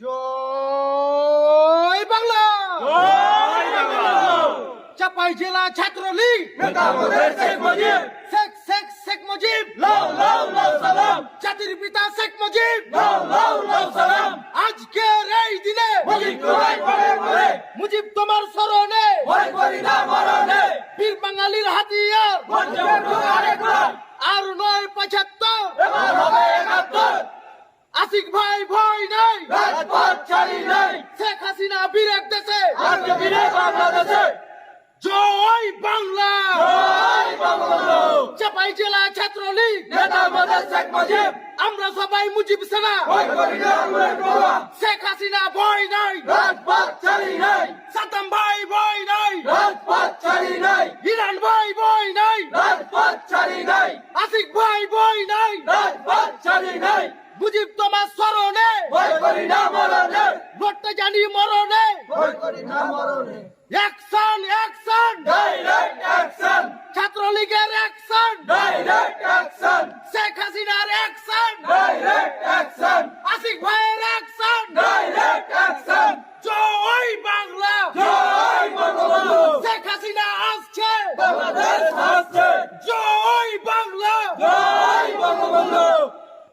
জয় বাংলা, জয় বাংলা। চাপাই জেলা ছাত্রলীগ নেতা আমাদের শেখ মুজিব, শেখ শেখ শেখ মুজিব, লাও লাও লাও সালাম, জাতির পিতা শেখ মুজিব। লাও লাও লাও সালাম। আজকের এই দিনে মুজিব তোরাই পড়ে পড়ে, মুজিব তোমার স্মরণে ভয় করি না মরণে। বীর বাঙালির হাতিয়ার পঞ্চমের যুগ আরেকবার, আর ৯৭৫। এবার হবে ৭১। আশিক ভাই ভয় নাই, রাজপথ ছাড়ি নাই, শেখ হাসিনা বীর এক দেশে। আজকে ফিরে বাংলাদেশে। জয় বাংলা, জয় বাংলা। চাপাই জেলা ছাত্রলীগ নেতা আমাদের শেখ মুজিব, আমরা সবাই মুজিব সেনা। ভয় করি না আমরা গোয়া, শেখ হাসিনা ভয় নাই, রাজপথ ছাড়ি নাই, সাদ্দাম ভাই ভয় নাই, রাজপথ ছাড়ি নাই, ইরান ভাই ভয় নাই, রাজপথ ছাড়ি নাই, আশিক ভাই ভয় নাই। রাজপথ ছাড়ি নাই, মুজিব তোমার স্মরণে ভয় করি না মরণে। লড়তে জানি মরণে। ভয় করি না মরণে। অ্যাকশন অ্যাকশন, ডাইরেক্ট অ্যাকশন, ছাত্রলীগের অ্যাকশন, ডাইরেক্ট অ্যাকশন, শেখ হাসিনার অ্যাকশন, ডাইরেক্ট অ্যাকশন, আশিক ভাইয়ের অ্যাকশন। Direct action. জয় বাংলা, জয় বঙ্গবন্ধু। শেখ হাসিনা আসছে, বাংলা